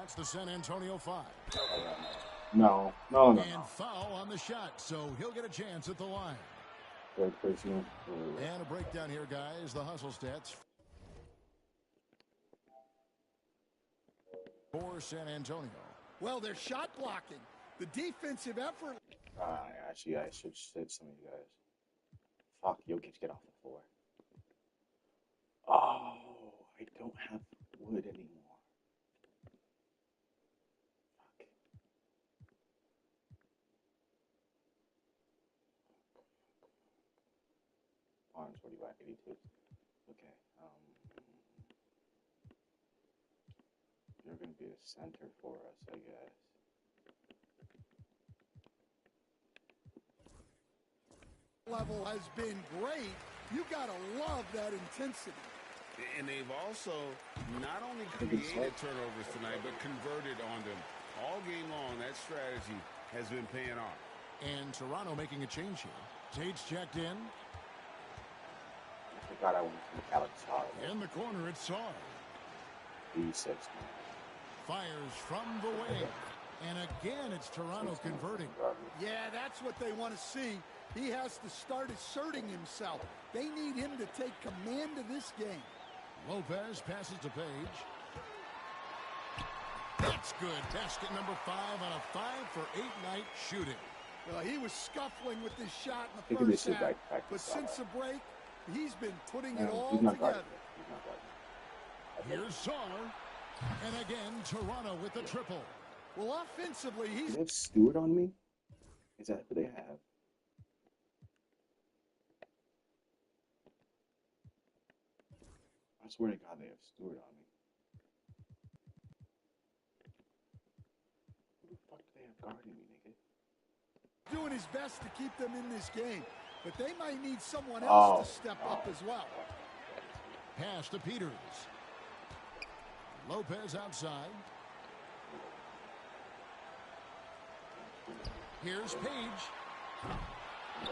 That's the San Antonio 5. No. And foul on the shot, so he'll get a chance at the line. Third person. And a breakdown here, guys. The hustle stats for San Antonio. Well, they're shot blocking. The defensive effort. Actually, I should save some of you guys. Fuck, Jokic, get off the floor. Oh, I don't have wood anymore. Fuck. Arms, what do you got? 82. Okay. You're gonna be a center for us, I guess. Level has been great. You gotta love that intensity. And they've also not only created turnovers tonight, but converted on them. All game long, that strategy has been paying off. And Toronto making a change here. Tate's checked in. I forgot I went to Alex Hall. In the corner, it's Saar. B6, man. Fires from the wing. And again, it's Toronto converting. Yeah, that's what they want to see. He has to start asserting himself. They need him to take command of this game. Lopez passes to Page. That's good. Basket number 5 on a 5-for-8 night shooting. Well, he was scuffling with this shot in the first half, but since the break, he's been putting it all together. Here's Saar. And again, Toronto with the triple. Well, offensively, he's... Do they have Stewart on me? Is that who they have? I swear to God, they have Stewart on me. Who the fuck do they have guarding me, nigga? Doing his best to keep them in this game, but they might need someone else to step up as well. Pass to Peters. Lopez outside. Here's Page.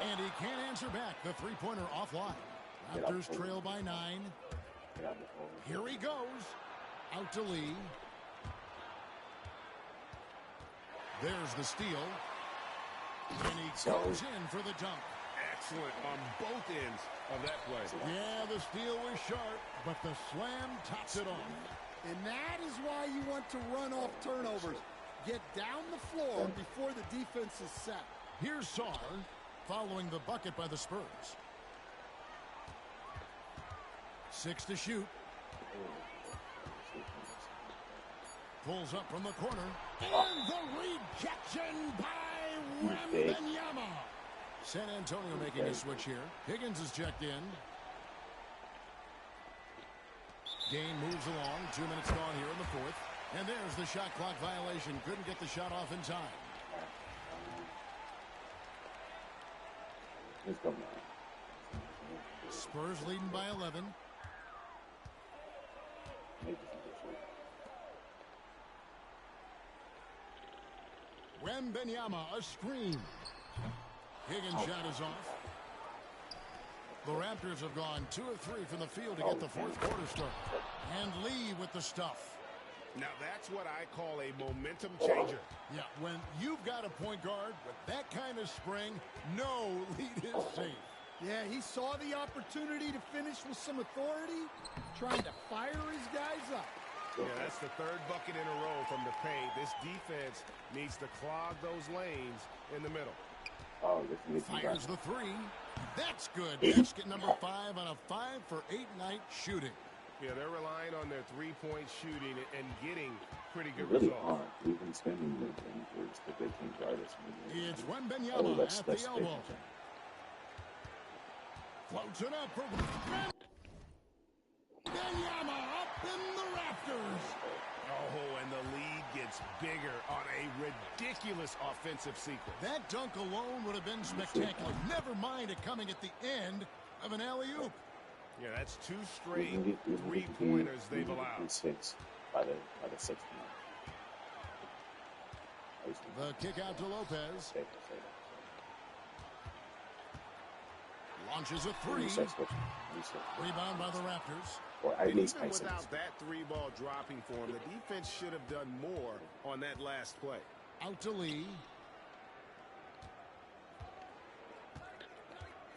And he can't answer back. The three-pointer offline. Raptors trail by 9. Here he goes. Out to Lee. There's the steal. And he goes in for the dunk. Excellent on both ends of that play. Yeah, the steal was sharp, but the slam tops it off. And that is why you want to run off turnovers. Get down the floor before the defense is set. Here's Saar following the bucket by the Spurs. 6 to shoot. Pulls up from the corner. And the rejection by Wembanyama. San Antonio making a switch here. Higgins is checked in. Game moves along. 2 minutes gone here in the fourth. And there's the shot clock violation. Couldn't get the shot off in time. Spurs leading by 11. Wembanyama, a screen. Higgins' shot is off. The Raptors have gone 2 of 3 from the field to get the fourth quarter start. And Lee with the stuff. Now that's what I call a momentum changer. Yeah, when you've got a point guard with that kind of spring, no lead is safe. Yeah, he saw the opportunity to finish with some authority, trying to fire his guys up. Yeah, that's the third bucket in a row from the paint. This defense needs to clog those lanes in the middle. Fires the 3. That's good. Basket number 5 on a 5-for-8 night shooting. Yeah, they're relying on their three-point shooting and getting pretty good really results. Hard. We've been spending the injuries that they can guard us. It's Wembanyama at the elbow. Floats it up for Wembanyama up in the Raptors. Oh, and the lead gets bigger on a ridiculous offensive sequence. That dunk alone would have been spectacular. Never mind it coming at the end of an alley-oop. Yeah, that's 2 straight three-pointers they've allowed. 6 by the 6th. The kick out to Lopez. Launches a three. Rebound by the Raptors. Or at And least even make sense. without that three ball dropping for him, the defense should have done more on that last play. Out to Lee.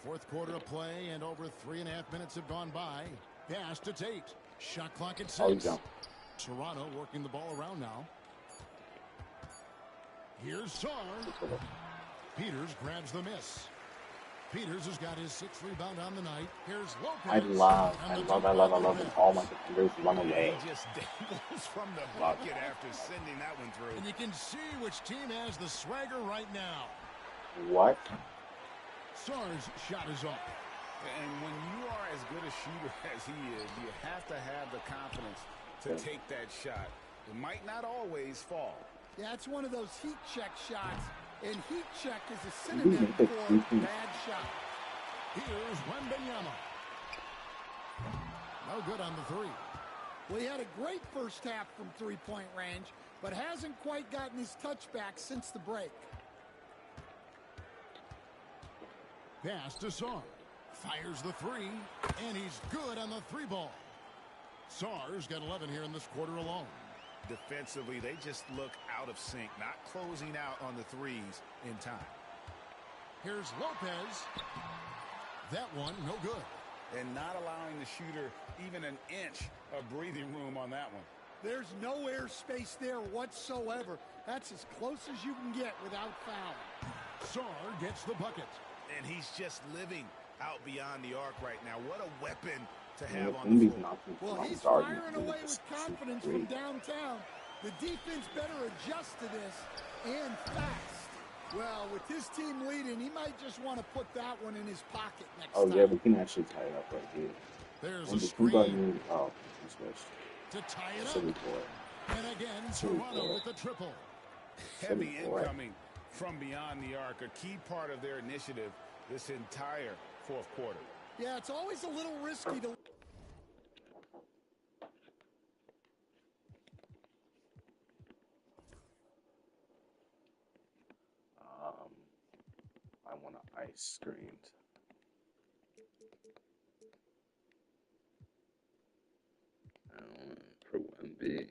Fourth quarter of play, and over 3.5 minutes have gone by. Pass to Tate. Shot clock at 6. Oh, he's down. Toronto working the ball around now. Here's Sarr. Peters grabs the miss. Peters has got his 6th rebound on the night. Here's Lopez. I love when all my defenders run away. He just dangles from the bucket after sending that one through. And you can see which team has the swagger right now. What? Sarr's shot is up. And when you are as good a shooter as he is, you have to have the confidence to take that shot. It might not always fall. Yeah, it's one of those heat check shots. And heat check is a synonym for bad shot. Here's Wembanyama. No good on the three. Well, he had a great first half from three-point range, but hasn't quite gotten his touchback since the break. Pass to Sarr. Fires the three, and he's good on the three ball. Sarr's got 11 here in this quarter alone. Defensively, they just look out of sync, not closing out on the threes in time. Here's Lopez. That one, no good. And not allowing the shooter even an inch of breathing room on that one. There's no air space there whatsoever. That's as close as you can get without foul. Sarr gets the bucket. And he's just living out beyond the arc right now. What a weapon to have on the floor. Well, he's firing away with confidence from downtown. The defense better adjust to this, and fast. Well, with his team leading, he might just want to put that one in his pocket next time. Oh, yeah, we can actually tie it up right here. There's And a the screen he switched. to tie it Silly up. boy. And again, Silly Toronto boy. with the triple. Heavy Silly boy. incoming from beyond the arc, a key part of their initiative this entire fourth quarter. Yeah, it's always a little risky to... I want to ice screened. For 1B.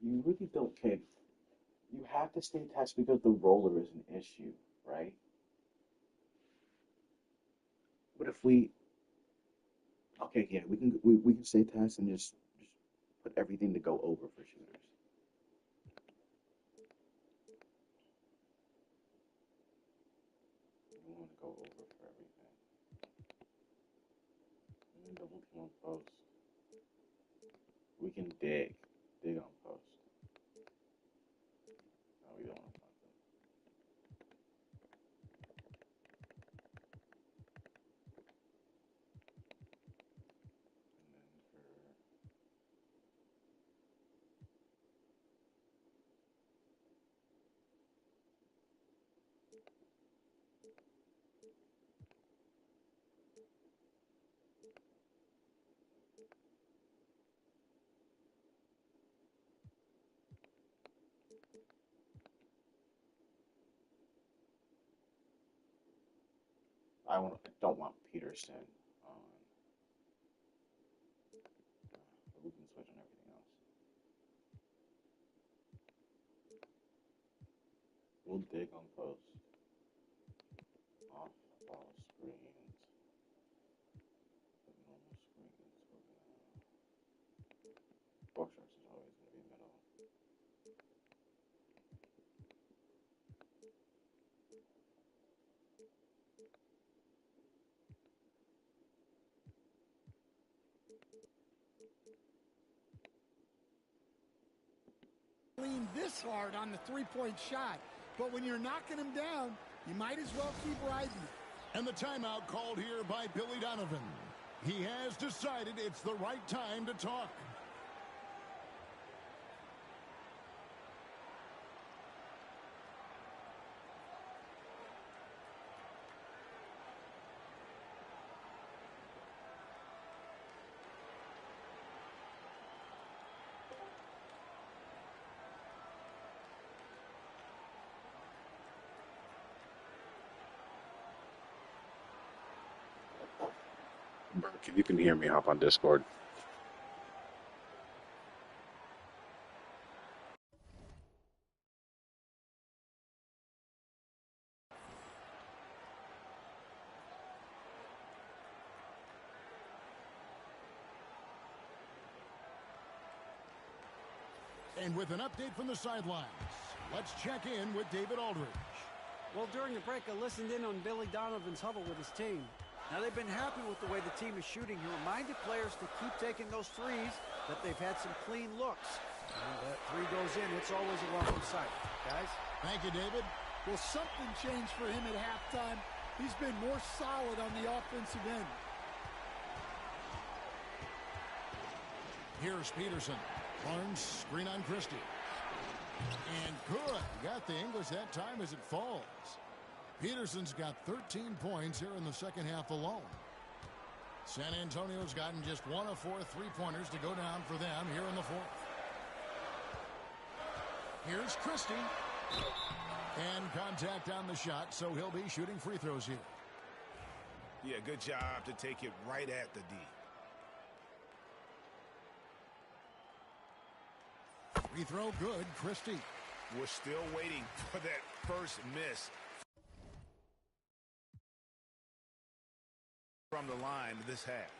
You really don't care. You have to stay attached because the roller is an issue, right? But if we, okay, yeah, we can stay attached and just put everything to go over for shooters. We want to go over for everything. And then double team on post. We can dig on post. No, we don't want to punt them. And then for don't want Peterson on. But we can switch on everything else. We'll dig on post. Off ball screens. The normal screens. Box shots is always going to be middle. Lean this hard on the three-point shot, but when you're knocking him down, you might as well keep riding it. And the timeout called here by Billy Donovan. He has decided it's the right time to talk. Burke, if you can hear me, hop on Discord. And with an update from the sidelines, let's check in with David Aldridge. Well, during the break, I listened in on Billy Donovan's huddle with his team. Now, they've been happy with the way the team is shooting. He reminded players to keep taking those threes, that they've had some clean looks. When that three goes in, it's always a welcome sight. Guys? Thank you, David. Well, something changed for him at halftime. He's been more solid on the offensive end. Here's Peterson. Barnes, screen on Christie. And good. Got the English that time as it falls. Peterson's got 13 points here in the second half alone. San Antonio's gotten just 1 of 4 three-pointers to go down for them here in the fourth. Here's Christie. And contact on the shot, so he'll be shooting free throws here. Yeah, good job to take it right at the D. Free throw good, Christie. We're still waiting for that first miss from the line this half.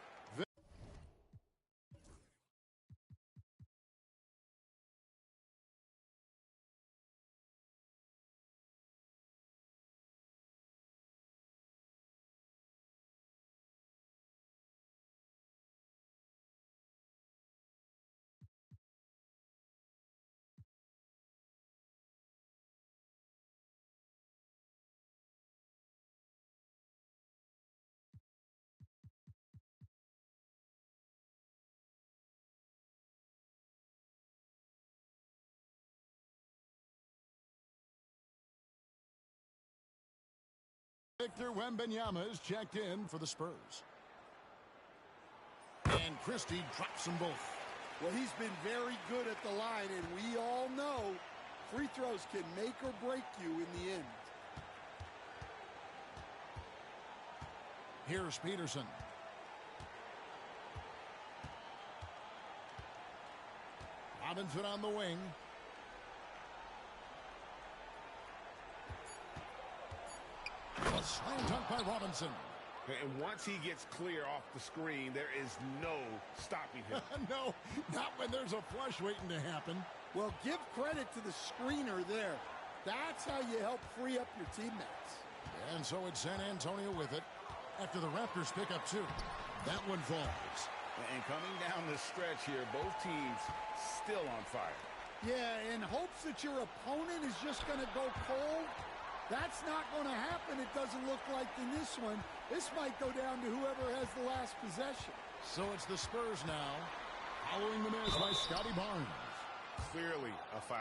Victor Wembanyama is checked in for the Spurs. And Christie drops them both. Well, he's been very good at the line, and we all know free throws can make or break you in the end. Here's Peterson. Robinson on the wing. A slam dunk by Robinson. And once he gets clear off the screen, there is no stopping him. No, not when there's a flush waiting to happen. Well, give credit to the screener there. That's how you help free up your teammates. And so it's San Antonio with it after the Raptors pick up 2. That one falls. And coming down the stretch here, both teams still on fire. Yeah, in hopes that your opponent is just going to go cold. That's not going to happen, it doesn't look like in this one. This might go down to whoever has the last possession. So it's the Spurs now, following the miss by Scotty Barnes. Clearly a foul.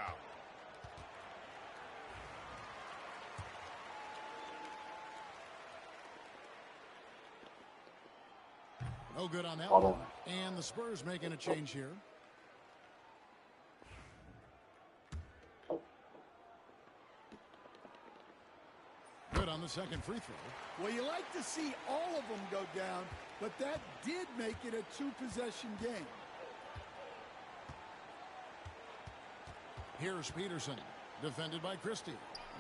No good on that one. And the Spurs making a change here. Good on the second free throw. Well, you like to see all of them go down, but that did make it a 2-possession game. Here's Peterson, defended by Christie.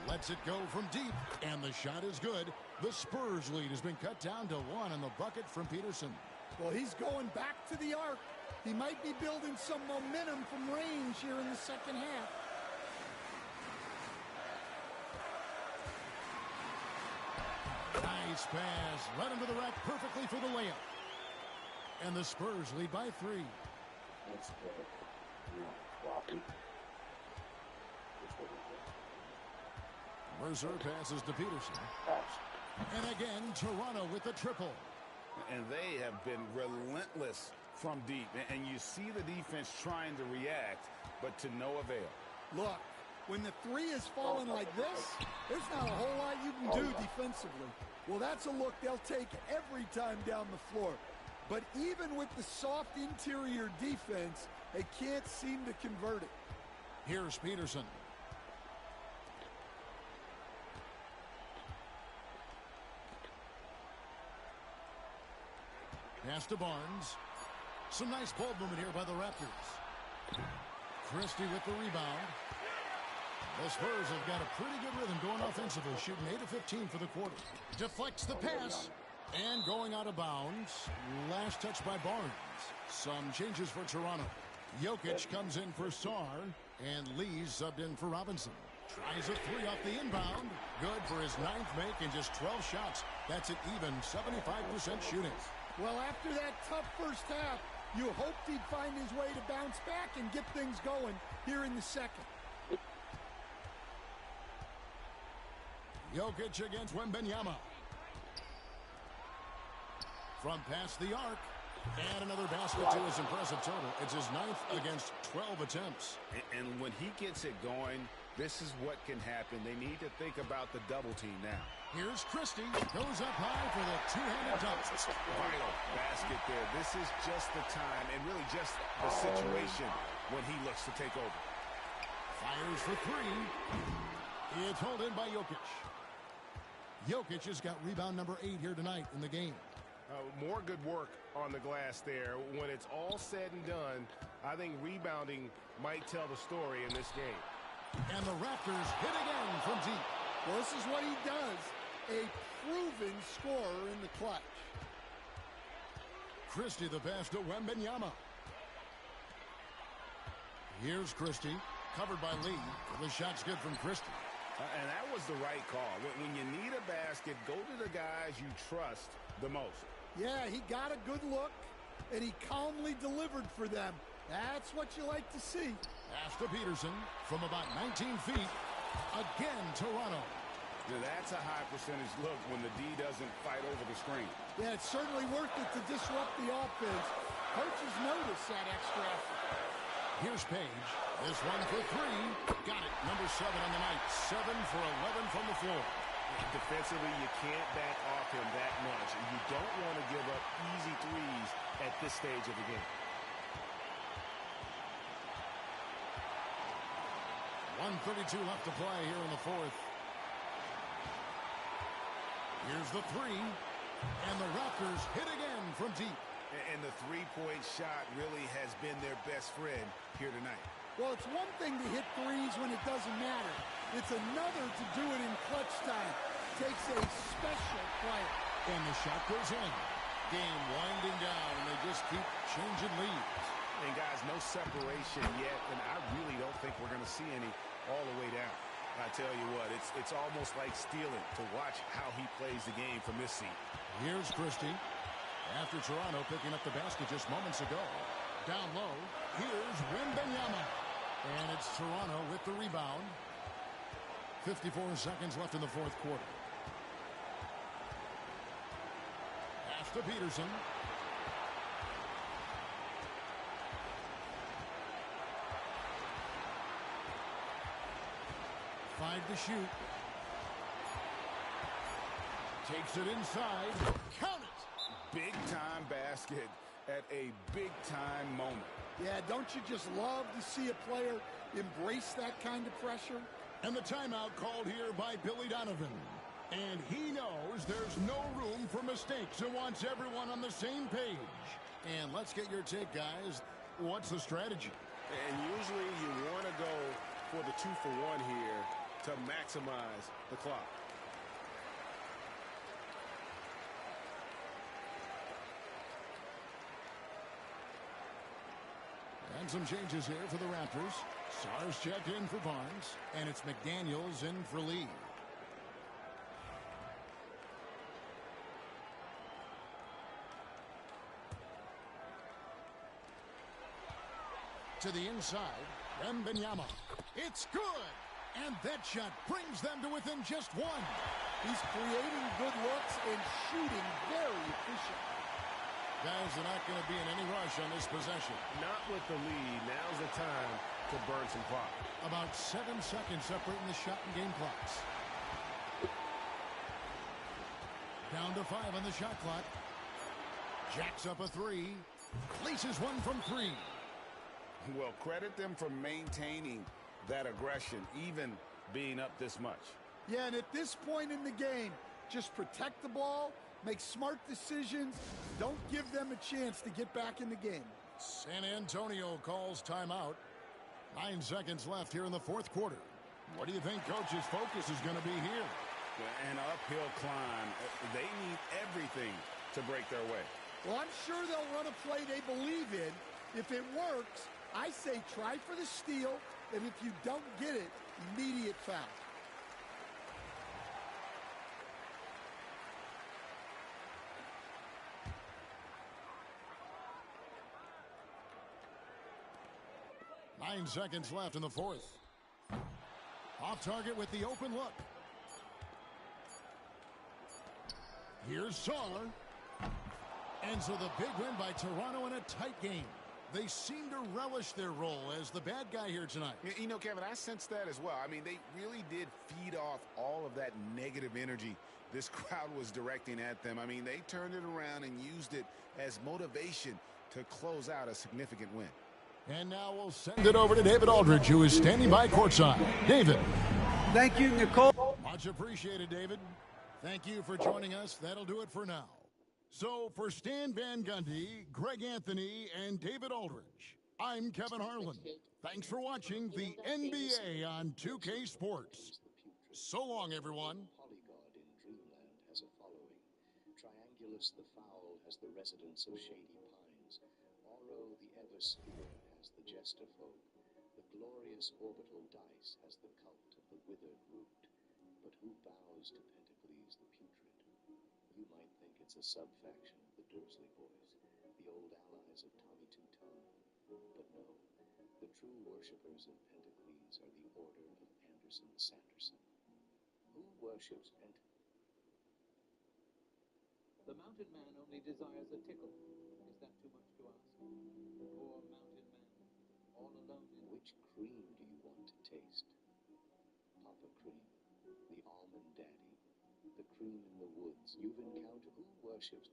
Lets it go from deep, and the shot is good. The Spurs lead has been cut down to 1 in the bucket from Peterson. Well, he's going back to the arc. He might be building some momentum from range here in the second half. Nice pass. Led him to the rack perfectly for the layup. And the Spurs lead by 3. That's good. Floppy. Mercer passes to Peterson. And again, Toronto with the triple. And they have been relentless from deep. And you see the defense trying to react, but to no avail. Look, when the 3 is falling like this, there's not a whole lot you can do defensively. Well, that's a look they'll take every time down the floor. But even with the soft interior defense, they can't seem to convert it. Here's Peterson. Pass to Barnes. Some nice ball movement here by the Raptors. Christie with the rebound. The Spurs have got a pretty good rhythm going offensively, shooting 8 of 15 for the quarter. Deflects the pass, and going out of bounds. Last touch by Barnes. Some changes for Toronto. Jokic comes in for Sarr, and Lee's subbed in for Robinson. Tries a three off the inbound. Good for his 9th make and just 12 shots. That's an even 75% shooting. Well, after that tough first half, you hoped he'd find his way to bounce back and get things going here in the second. Jokic against Wembanyama. From past the arc. And another basket to his impressive total. It's his 9th against 12 attempts. And when he gets it going, this is what can happen. They need to think about the double team now. Here's Christie. Goes up high for the two-handed dunk. Vital basket there. This is just the time and really just the situation when he looks to take over. Fires for three. It's held in by Jokic. Jokic has got rebound number 8 here tonight in the game. More good work on the glass there. When it's all said and done, I think rebounding might tell the story in this game. And the Raptors hit again from deep. Well, this is what he does. A proven scorer in the clutch. Christie the pass to Wembanyama. Here's Christie. Covered by Lee. The shot's good from Christie. And that was the right call. When you need a basket, go to the guys you trust the most. Yeah, he got a good look, and he calmly delivered for them. That's what you like to see. Pass to Peterson from about 19 feet. Again, Toronto. Now, that's a high percentage look when the D doesn't fight over the screen. Yeah, it's certainly worth it to disrupt the offense. Coaches notice that extra effort. Here's Page. This one for three. Got it. Number 7 on the night. 7 for 11 from the floor. Defensively, you can't back off him that much. And you don't want to give up easy threes at this stage of the game. 1:32 left to play here in the fourth. Here's the three. And the Raptors hit again from deep. And the three-point shot really has been their best friend here tonight. Well, it's one thing to hit threes when it doesn't matter. It's another to do it in clutch time. Takes a special player. And the shot goes in. Game winding down, and they just keep changing leads. And, guys, no separation yet, and I really don't think we're going to see any all the way down. I tell you what, it's almost like stealing to watch how he plays the game from this seat. Here's Christie. After Toronto picking up the basket just moments ago. Down low, here's Wembanyama. And it's Toronto with the rebound. 54 seconds left in the fourth quarter. Pass to Peterson. Five to shoot. Takes it inside. Count it! Big-time basket at a big-time moment. Yeah, don't you just love to see a player embrace that kind of pressure? And the timeout called here by Billy Donovan. And he knows there's no room for mistakes and wants everyone on the same page. And let's get your take, guys. What's the strategy? And usually you want to go for the 2-for-1 here to maximize the clock. And some changes here for the Raptors. Sarr's checked in for Barnes. And it's McDaniels in for Lee. To the inside, Wembanyama. It's good! And that shot brings them to within just one. He's creating good looks and shooting very efficient. Guys, they're not going to be in any rush on this possession. Not with the lead. Now's the time to burn some clock. About 7 seconds separating the shot and game clocks. Down to 5 on the shot clock. Jacks up a three. Places one from 3. Well, credit them for maintaining that aggression, even being up this much. Yeah, and at this point in the game, just protect the ball, Make smart decisions. Don't give them a chance to get back in the game. San Antonio calls timeout. 9 seconds left here in the fourth quarter. What do you think Coach's focus is going to be here? An uphill climb. They need everything to break their way. Well, I'm sure they'll run a play they believe in. If it works, I say try for the steal, and if you don't get it, immediate foul. Nine seconds left in the fourth. Off target with the open look. Here's Saller. And so the big win by Toronto in a tight game. They seem to relish their role as the bad guy here tonight. You know, Kevin, I sense that as well. I mean, they really did feed off all of that negative energy this crowd was directing at them. I mean, they turned it around and used it as motivation to close out a significant win. And now we'll send it over to David Aldridge, who is standing by courtside. David. Thank you, Nicole. Much appreciated, David. Thank you for joining us. That'll do it for now. So for Stan Van Gundy, Greg Anthony, and David Aldridge, I'm Kevin Harlan. Thanks for watching the NBA on 2K Sports. So long, everyone. Polygod in Dreamland has a following. Triangulus the Fowl has the residents of Shady Pines. Oro the Eversphere has the Jester folk. The glorious orbital dice has the cult of the withered root. But who bows to Pentacles the putrid? You might think it's a sub-faction of the Dursley boys, the old allies of Tommy Two-Tone. But no, the true worshippers of Pentacles are the Order of Anderson Sanderson. Who worships Pentacles? The mountain man only desires a tickle. Is that too much to ask? Poor mountain man, all alone in... Which cream do you want to taste? Papa Cream, the almond daddy, the cream in the woods. You've encountered who worships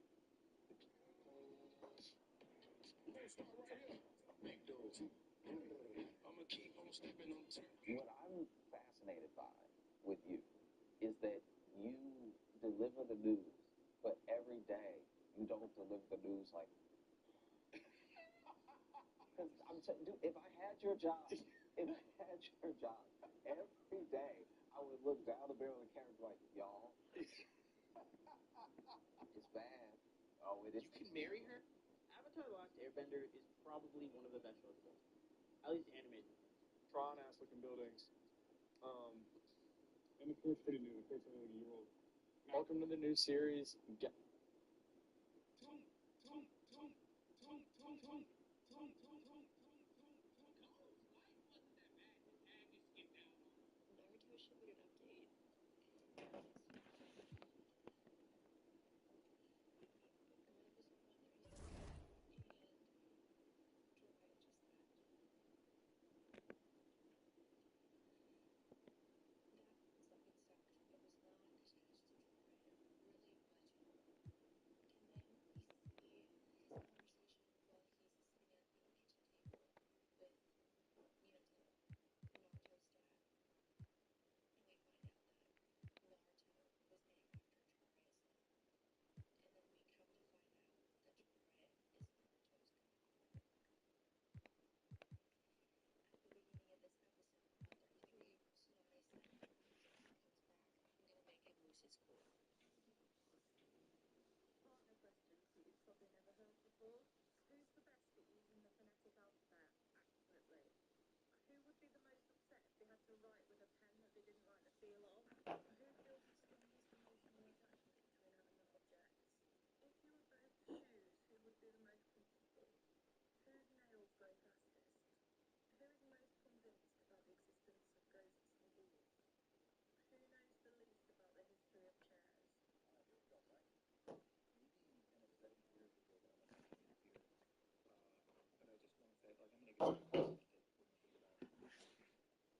What I'm fascinated by with you is that you deliver the news, but every day you don't deliver the news like. Because dude, if I had your job, every day I would look down the barrel of the camera and be like, y'all, it's bad. Oh, it is. You can marry her? Avatar: The Last Airbender is probably one of the best shows of all time. At least animated. Tron ass looking buildings. And the court's pretty new. The court's only like a year old. Welcome to the new series.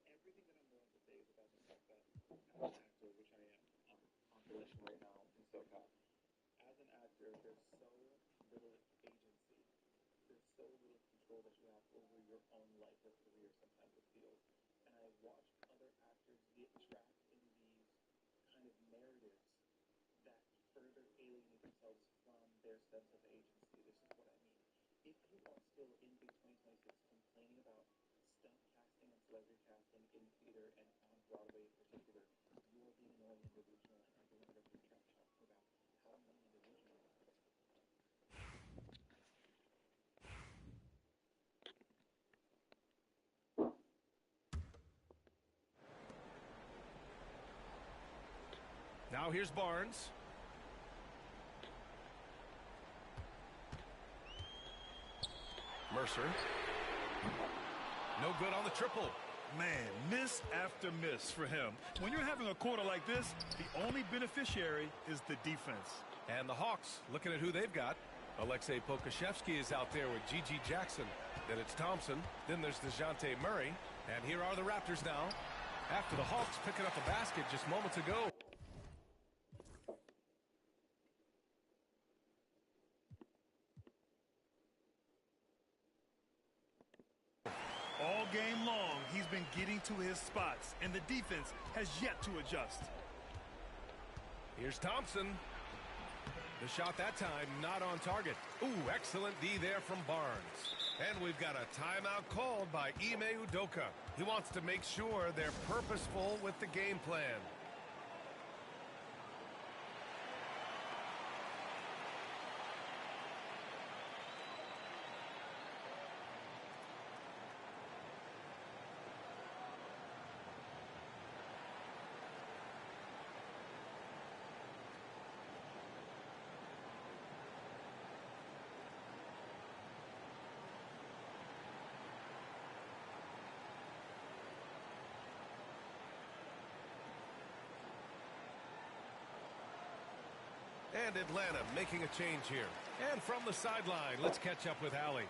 Everything that I'm willing to say is about the fact that as an actor, which I am on collision right now in SoCal, as an actor, there's so little agency. There's so little control that you have over your own life or career, sometimes it feels. And I've watched other actors get trapped in these kind of narratives that further alienate themselves from their sense of agency. This is what I mean. If you are still in Big 2026 complaining about stunt casting and celebrity casting in theater and on Broadway in particular, you are being an individual, and everyone that just kept talking about how many individuals. Now here's Barnes. Mercer. No good on the triple. Man, miss after miss for him. When you're having a quarter like this, the only beneficiary is the defense. And the Hawks, looking at who they've got. Alexei Pokashevsky is out there with G.G. Jackson. Then it's Thompson. Then there's DeJounte Murray. And here are the Raptors now. After the Hawks picking up a basket just moments ago. All game long, he's been getting to his spots, and the defense has yet to adjust. Here's Thompson. The shot that time not on target. Ooh, excellent D there from Barnes. And we've got a timeout called by Ime Udoka. He wants to make sure they're purposeful with the game plan. And Atlanta making a change here. And from the sideline, let's catch up with Allie.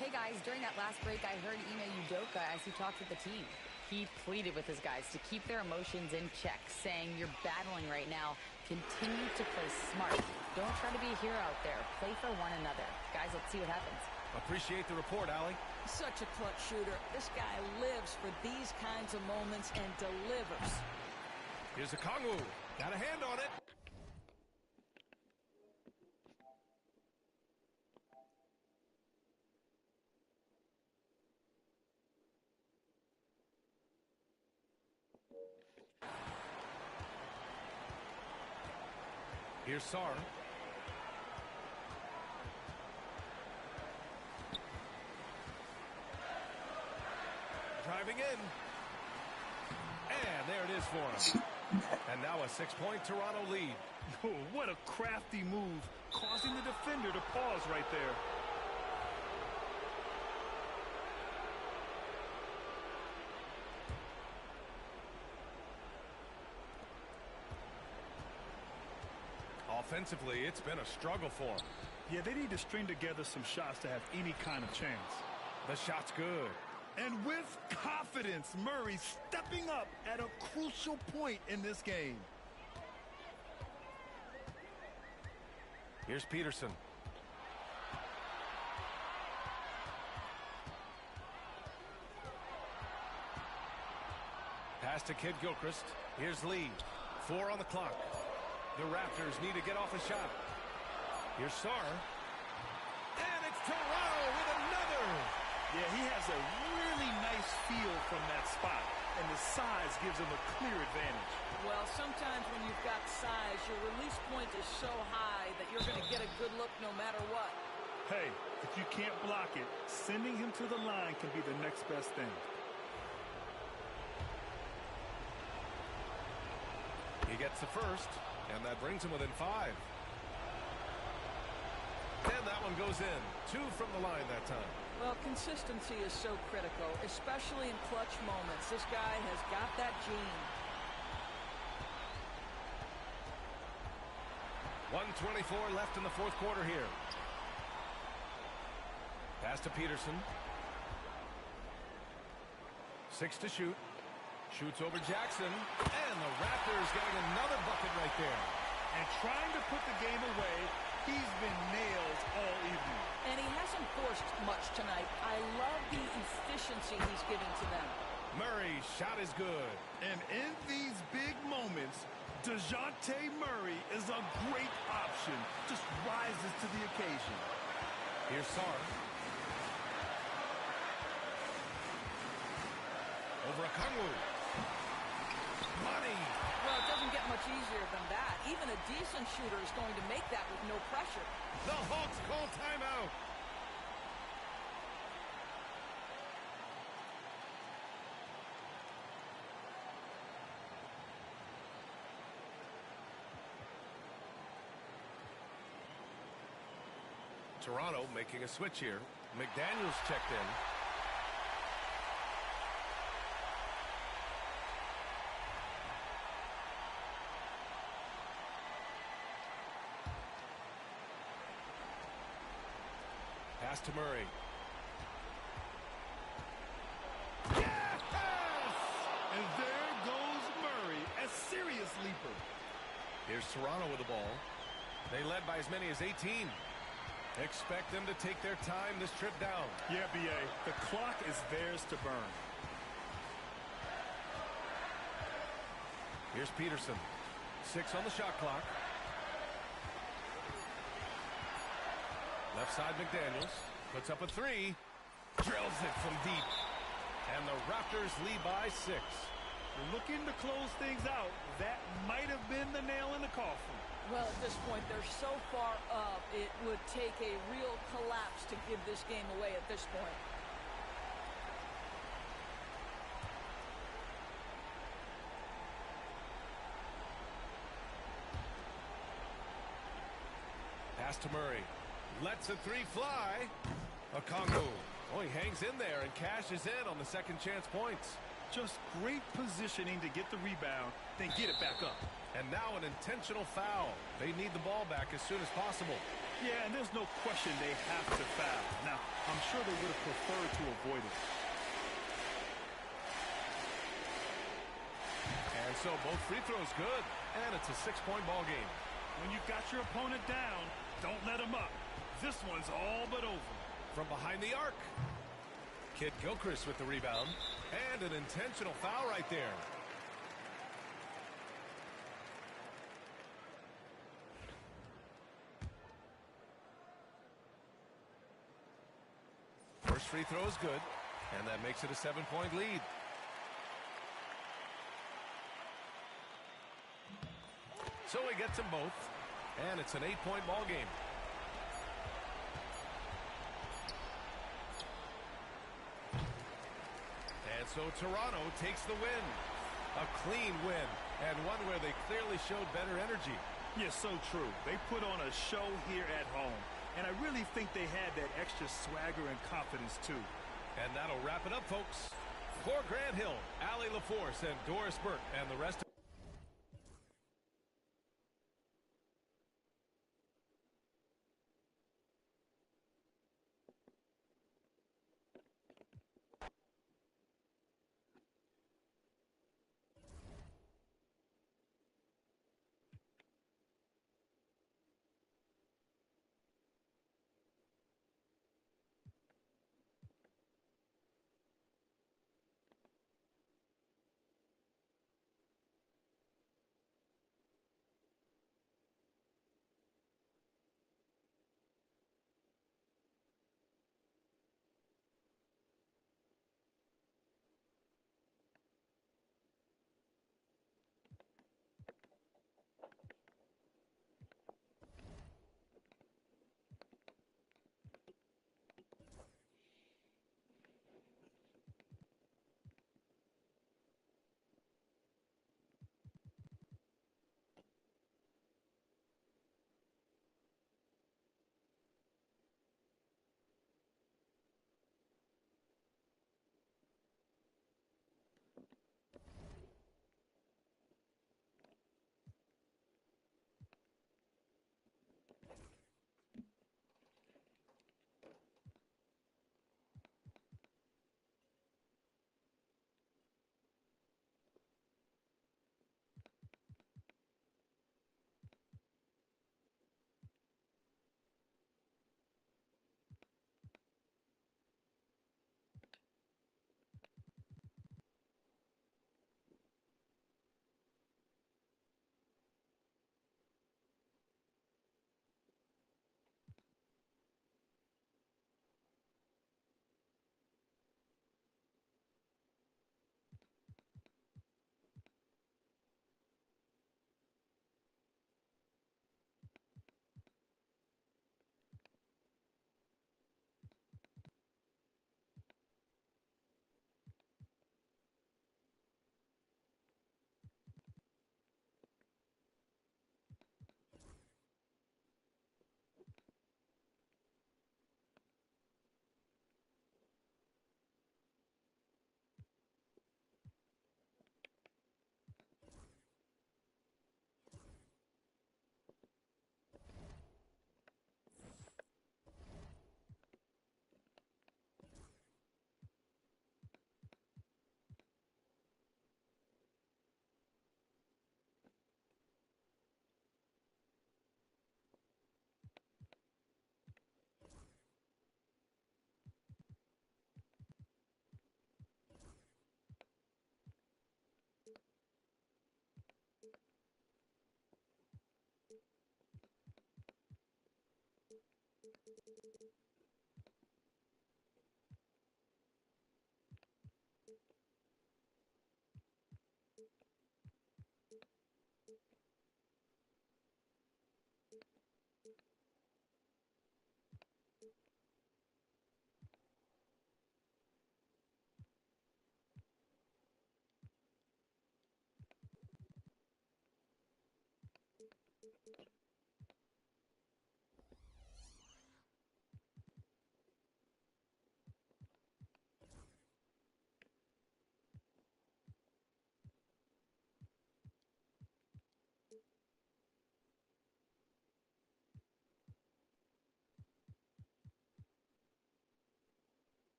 Hey guys, during that last break, I heard Ime Udoka as he talked with the team. He pleaded with his guys to keep their emotions in check, saying, "You're battling right now. Continue to play smart. Don't try to be a hero out there. Play for one another." Guys, let's see what happens. Appreciate the report, Allie. Such a clutch shooter. This guy lives for these kinds of moments and delivers. Here's a Kongwu. Got a hand on it. Here's Sarr. Driving in. And there it is for him. And now a 6-point Toronto lead. Oh, what a crafty move, causing the defender to pause right there. Offensively, it's been a struggle for him. Yeah, they need to string together some shots to have any kind of chance. The shot's good. And with confidence, Murray stepping up at a crucial point in this game. Here's Peterson. Pass to Kid Gilchrist. Here's Lee. 4 on the clock. The Raptors need to get off a shot. Here's Sarr. And it's Toronto with another. Yeah, he has a really nice feel from that spot, and the size gives him a clear advantage. Well, sometimes when you've got size, your release point is so high that you're going to get a good look no matter what. Hey, if you can't block it, sending him to the line can be the next best thing. He gets the first. And that brings him within 5. And that one goes in. 2 from the line that time. Well, consistency is so critical, especially in clutch moments. This guy has got that gene. 1:24 left in the fourth quarter here. Pass to Peterson. 6 to shoot. Shoots over Jackson, and the Raptors getting another bucket right there. And trying to put the game away, he's been nailed all evening. And he hasn't forced much tonight. I love the efficiency he's giving to them. Murray's shot is good. And in these big moments, DeJounte Murray is a great option. Just rises to the occasion. Here's Sarr. Over a Kongwu. Money. Well, it doesn't get much easier than that. Even a decent shooter is going to make that with no pressure. The Hawks call timeout. Toronto making a switch here. McDaniels checked in. Pass to Murray. Yes! And there goes Murray, a serious leaper. Here's Toronto with the ball. They led by as many as 18. Expect them to take their time this trip down. Yeah, B.A. The clock is theirs to burn. Here's Peterson. 6 on the shot clock. Left side McDaniels. Puts up a 3. Drills it from deep. And the Raptors lead by 6. Looking to close things out. That might have been the nail in the coffin. Well, at this point, they're so far up, it would take a real collapse to give this game away at this point. Pass to Murray. Lets a 3 fly. A Kongwu. Oh, he hangs in there and cashes in on the second chance points. Just great positioning to get the rebound, then get it back up. And now an intentional foul. They need the ball back as soon as possible. Yeah, and there's no question they have to foul. Now, I'm sure they would have preferred to avoid it. And so both free throws good. And it's a 6-point ball game. When you've got your opponent down, don't let him up. This one's all but over. From behind the arc. Kid Gilchrist with the rebound. And an intentional foul right there. First free throw is good. And that makes it a 7-point lead. So he gets them both. And it's an 8-point ball game. And so Toronto takes the win. A clean win, and one where they clearly showed better energy. Yeah, so true. They put on a show here at home, and I really think they had that extra swagger and confidence, too. And that'll wrap it up, folks. For Grant Hill, Allie LaForce, and Doris Burke, and the rest of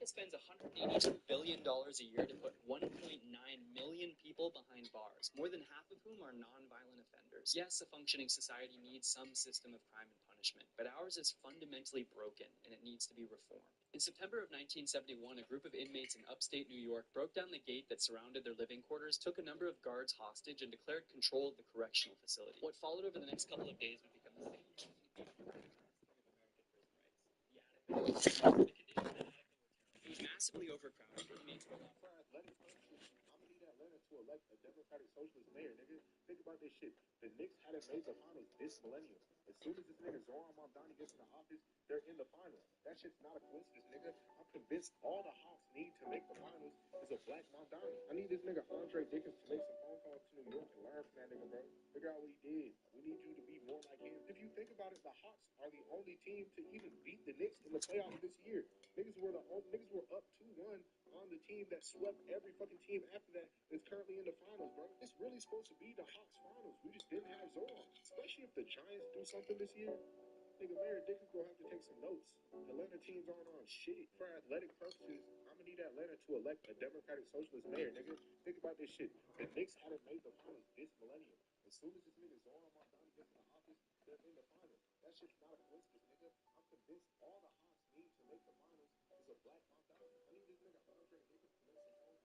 America spends $182 billion a year to put 1.9 million people behind bars, more than half of whom are nonviolent offenders. Yes, a functioning society needs some system of crime and punishment, but ours is fundamentally broken, and it needs to be reformed. In September of 1971, a group of inmates in upstate New York broke down the gate that surrounded their living quarters, took a number of guards hostage, and declared control of the correctional facility. What followed over the next couple of days would become the same. It was massively overcrowded. Inmates were For athletic purposes, I'm gonna need Atlanta to elect a Democratic Socialist mayor, nigga. Think about this shit. The Knicks hadn't made the finals this millennium. As soon as this nigga Zoran Mamdani gets in the office, they're in the finals. That shit's not a coincidence, nigga. I'm convinced all the Hawks need to make the finals is a black Mamdani. I need this nigga Andre Dickens to make some phone calls to New York and learn from that nigga, bro. Figure out what he did. We need you to be more like him. If you think about it, the Hawks are the only team to even beat the Knicks in the playoffs this year. Niggas were up 2-1 on the team that swept every fucking team after that that's currently in the finals, bro. It's really supposed to be the Hawks finals. We just didn't have Zoran. Especially if the Giants do something this year. Nigga, Mayor Dickens will have to take some notes. Atlanta teams aren't on shit. For athletic purposes, I'm gonna need Atlanta to elect a Democratic Socialist mayor, nigga. Think about this shit. The Knicks hadn't made the finals this millennium. As soon as this nigga Zoran Mamdani gets in the office, they're in the finals. That shit's not a coincidence, nigga. I'm convinced all the Hawks need to make the finals is a black Mamdani. I need this nigga Andre Dickens to make some phone calls.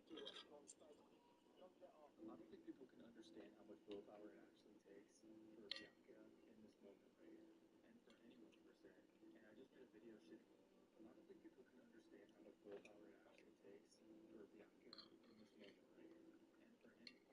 I don't think people can understand how much willpower it actually takes for Bianca in this moment right here, and for anyone per se. And I just made a video shitting. I don't think people can understand how much willpower it actually takes for Bianca in this moment right here, and for anyone.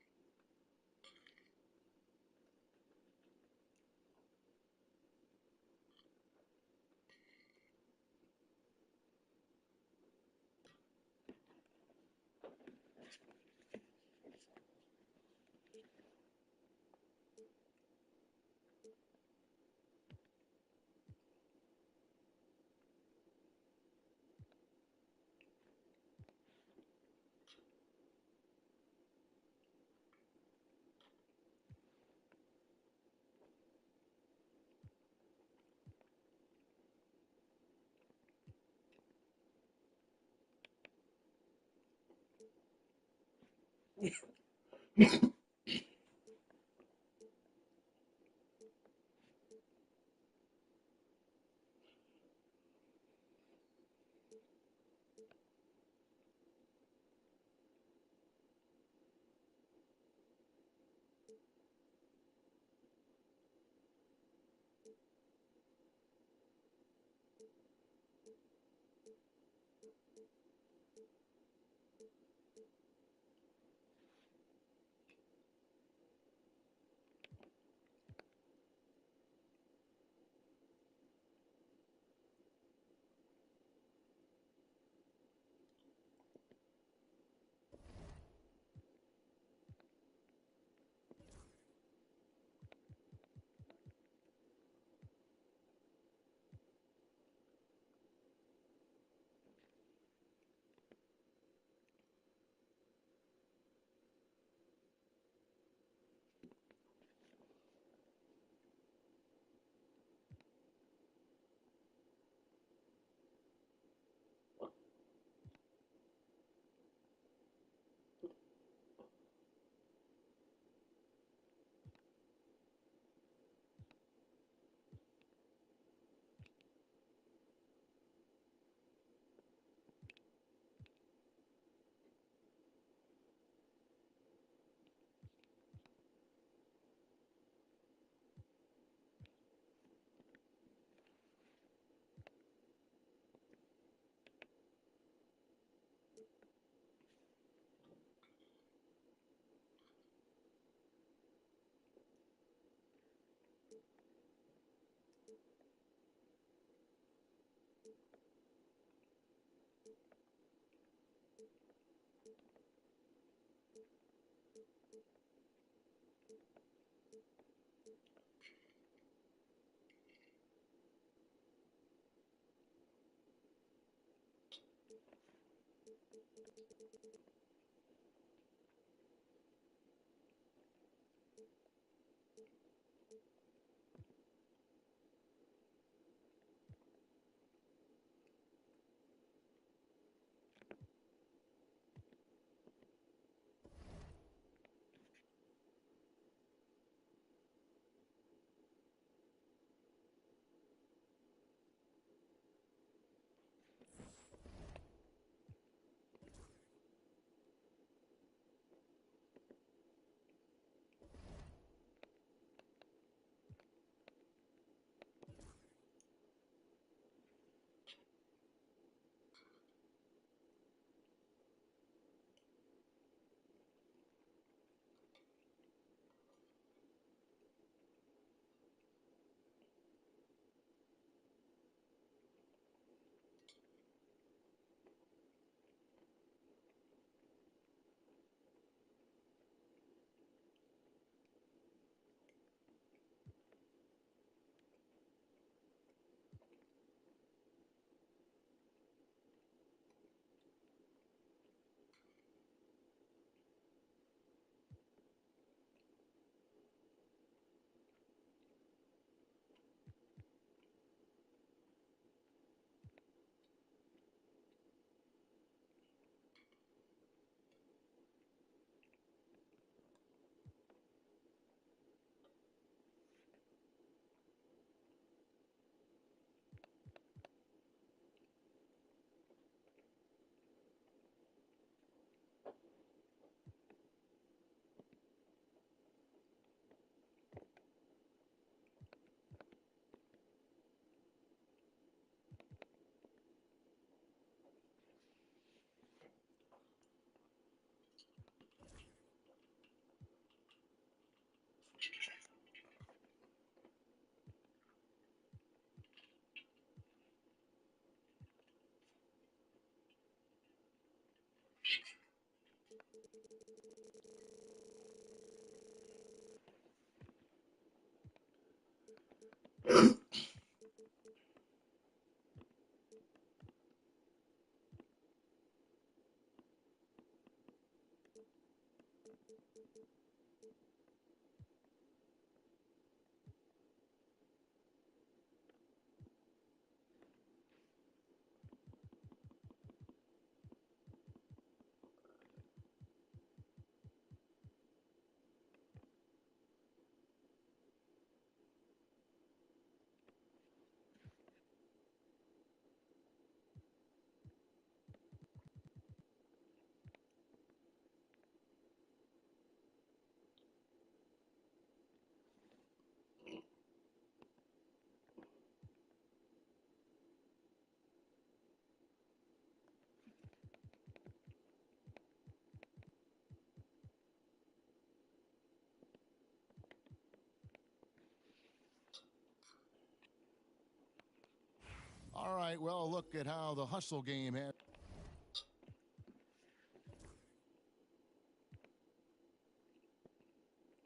All right, well, look at how the hustle game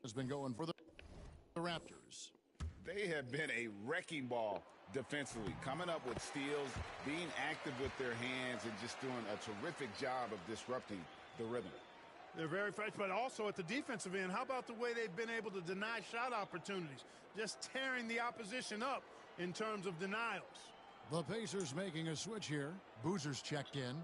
has been going for the Raptors. They have been a wrecking ball defensively, coming up with steals, being active with their hands, and just doing a terrific job of disrupting the rhythm. They're very fresh, but also at the defensive end, how about the way they've been able to deny shot opportunities, just tearing the opposition up in terms of denials. The Pacers making a switch here. Boozer's checked in.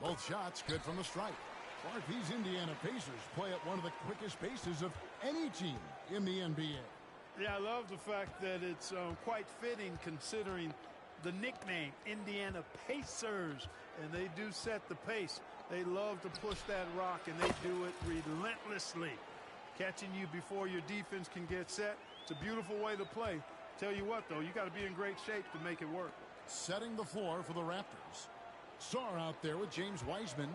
Both shots good from the stripe. Clark, these Indiana Pacers play at one of the quickest paces of any team in the NBA. Yeah, I love the fact that it's quite fitting considering the nickname, Indiana Pacers, and they do set the pace. They love to push that rock, and they do it relentlessly. Catching you before your defense can get set. It's a beautiful way to play. Tell you what, though, you got to be in great shape to make it work. Setting the floor for the Raptors. Sarr out there with James Wiseman.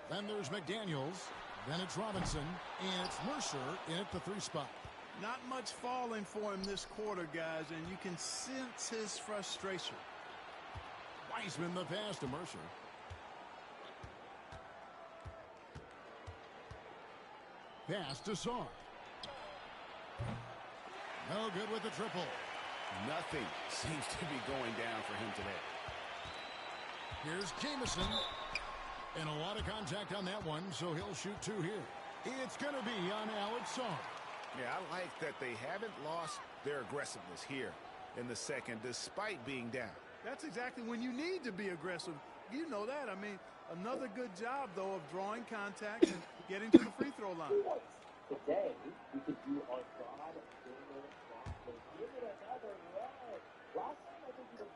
Then there's McDaniels. Then it's Robinson. And it's Mercer in at the 3 spot. Not much falling for him this quarter, guys, and you can sense his frustration. Wiseman the pass to Mercer. Pass to Sarr. No good with the triple. Nothing seems to be going down for him today. Here's Jamison. And a lot of contact on that one, so he'll shoot 2 here. It's going to be on Alex Sarr. Yeah, I like that they haven't lost their aggressiveness here in the second, despite being down. That's exactly when you need to be aggressive. You know that. I mean, another good job, though, of drawing contact and getting to the free throw line. Today, we could do our God Builder Rock. Give it another run. Last time, I think he got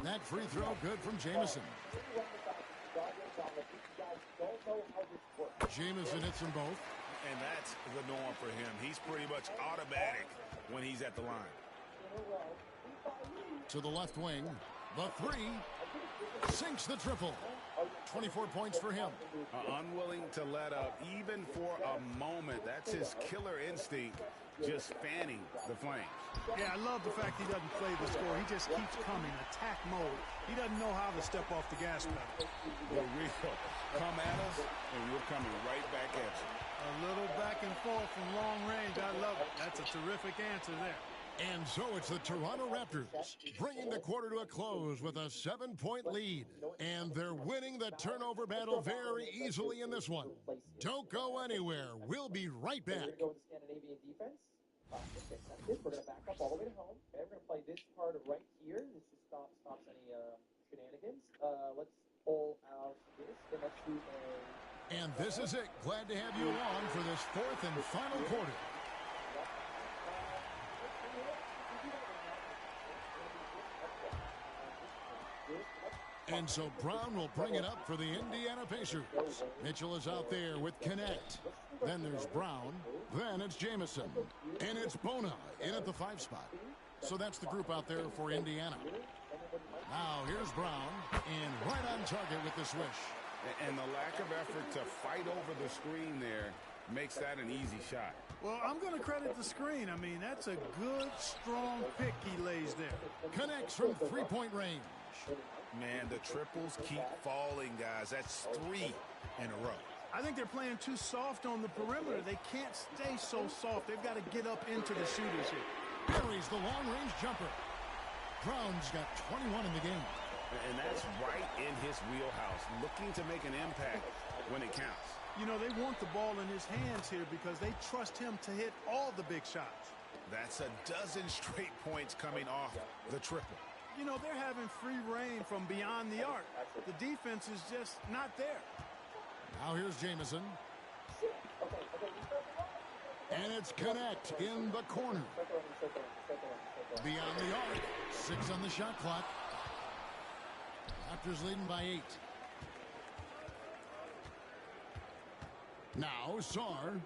that free throw good from Jamison. Jamison hits them both. And that's the norm for him. He's pretty much automatic when he's at the line. To the left wing. The 3 sinks the triple. 24 points for him. Unwilling to let up even for a moment. That's his killer instinct, just fanning the flames. Yeah, I love the fact he doesn't play the score. He just keeps coming, attack mode. He doesn't know how to step off the gas pedal. The real come at us, and we're coming right back at you. A little back and forth from long range. I love it. That's a terrific answer there. And so it's the Toronto Raptors bringing the quarter to a close with a 7-point lead. And they're winning the turnover battle very easily in this one. Don't go anywhere. We'll be right back. We're going to Scandinavian defense. We're going to back up all the way to home. Okay, we're going to play this part right here. This just stops any shenanigans. Let's pull out this, and let's do a... And this is it. Glad to have you along for this 4th and final quarter. And so Brown will bring it up for the Indiana Pacers. Mitchell is out there with Connect. Then there's Brown. Then it's Jamison. And it's Bona in at the 5 spot. So that's the group out there for Indiana. Now here's Brown. And right on target with the swish. And the lack of effort to fight over the screen there makes that an easy shot. Well, I'm going to credit the screen. I mean, that's a good, strong pick he lays there. Connects from 3-point range. Man, the triples keep falling, guys. That's 3 in a row. I think they're playing too soft on the perimeter. They can't stay so soft. They've got to get up into the shooters here. Buries the long-range jumper. Brown's got 21 in the game. And that's right in his wheelhouse, looking to make an impact when it counts. You know, they want the ball in his hands here because they trust him to hit all the big shots. That's a dozen straight points coming off the triple. You know, they're having free reign from beyond the arc. The defense is just not there. Now here's Jamison. And it's Connect in the corner. Beyond the arc. 6 on the shot clock. Raptors leading by 8. Now Sarr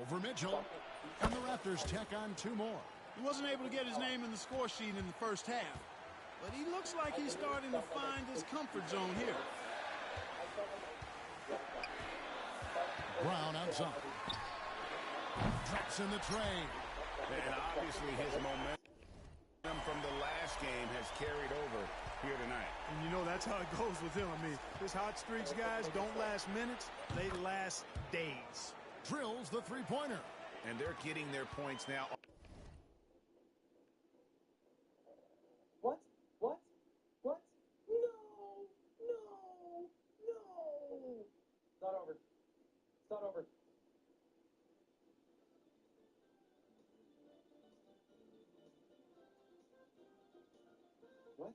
over Mitchell. And the Raptors tack on 2 more. He wasn't able to get his name in the score sheet in the first half. But he looks like he's starting to find his comfort zone here. Brown outside. Drops in the tray. And obviously his momentum from the last game has carried over here tonight. And you know that's how it goes with him. I mean, his hot streaks, guys, don't last minutes. They last days. Drills the three-pointer. And they're getting their points now. What? What? What? No! No! No! It's not over. It's not over. What?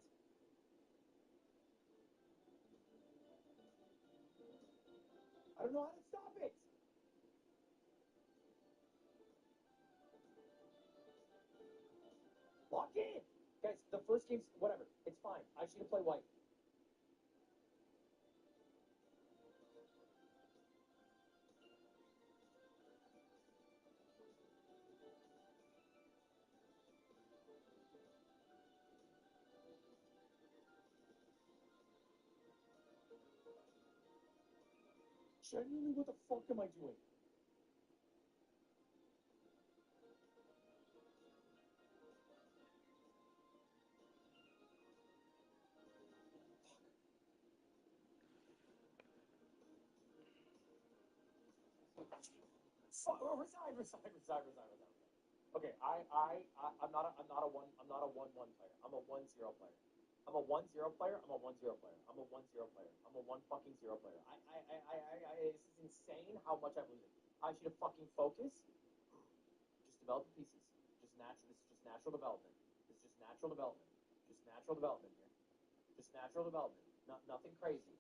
I don't know how to stop it. Lock in. Guys, the first game's whatever. It's fine. I should have played white. Genuinely, what the fuck am I doing? Resign. Okay, I'm not a 1-1 player. I'm a 1-0 player. I'm a 1-0 player. I'm a 1-0 player. I'm a 1-0 player. I'm a 1 fucking 0 player. This is insane how much I'm losing. I should have fucking focused. Just develop the pieces. Just natural. This is just natural development. This is just natural development. Just natural development here. Just natural development. Nothing crazy.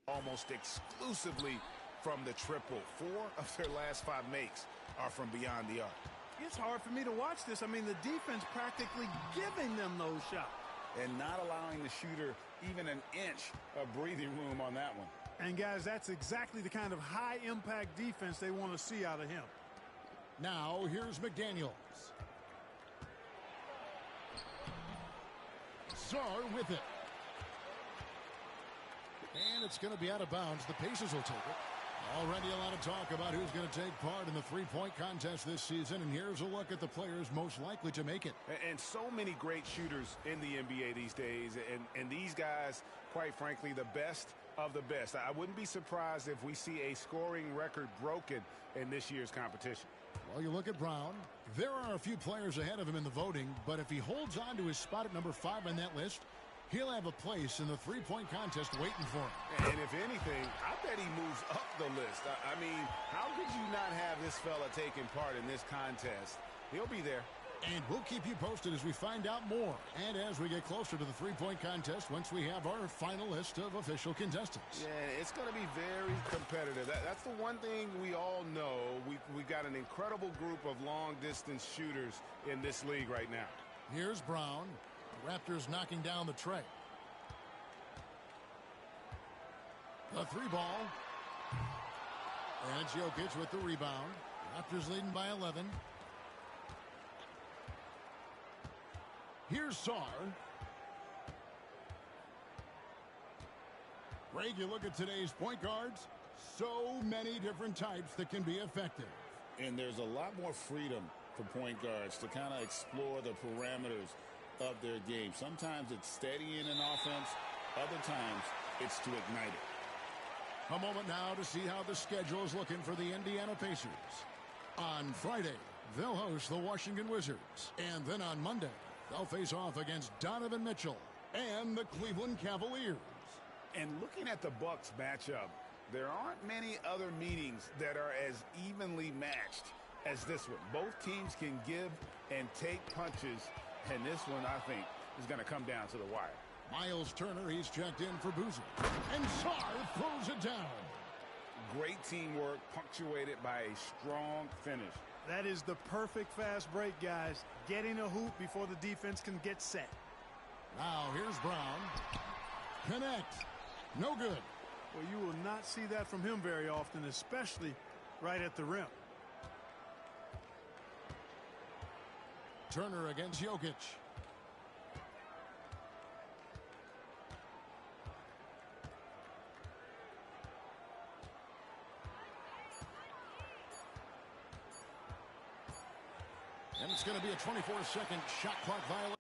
Almost exclusively from the triple. 4 of their last 5 makes are from beyond the arc. It's hard for me to watch this. I mean, the defense practically giving them those shots. And not allowing the shooter even an inch of breathing room on that one. And, guys, that's exactly the kind of high-impact defense they want to see out of him. Now, here's McDaniels. Czar with it. And it's going to be out of bounds. The Pacers will take it. Already a lot of talk about who's going to take part in the three-point contest this season. And here's a look at the players most likely to make it. And so many great shooters in the NBA these days. And these guys, quite frankly, the best of the best. I wouldn't be surprised if we see a scoring record broken in this year's competition. Well, you look at Brown. There are a few players ahead of him in the voting. But if he holds on to his spot at number 5 on that list, he'll have a place in the three-point contest waiting for him. And if anything, I bet he moves up the list. I mean, how could you not have this fella taking part in this contest? He'll be there. And we'll keep you posted as we find out more. And as we get closer to the three-point contest, once we have our final list of official contestants. Yeah, it's going to be very competitive. That's the one thing we all know. We've got an incredible group of long-distance shooters in this league right now. Here's Brown. The Raptors knocking down the tray. The 3-ball. And it's Jokic with the rebound. Raptors leading by 11. Here's Czar. Greg, you look at today's point guards. So many different types that can be effective. And there's a lot more freedom for point guards to kind of explore the parameters of their game. Sometimes it's steadying an offense. Other times it's to ignite it. A moment now to see how the schedule is looking for the Indiana Pacers. On Friday, they'll host the Washington Wizards. And then on Monday, they'll face off against Donovan Mitchell and the Cleveland Cavaliers. And looking at the Bucks matchup, there aren't many other meetings that are as evenly matched as this one. Both teams can give and take punches, and this one, I think, is going to come down to the wire. Miles Turner, he's checked in for Boozer. And Czar throws it down. Great teamwork, punctuated by a strong finish. That is the perfect fast break, guys. Getting a hoop before the defense can get set. Now, here's Brown. Connect. No good. Well, you will not see that from him very often, especially right at the rim. Turner against Jokic. And it's going to be a 24-second shot clock violation.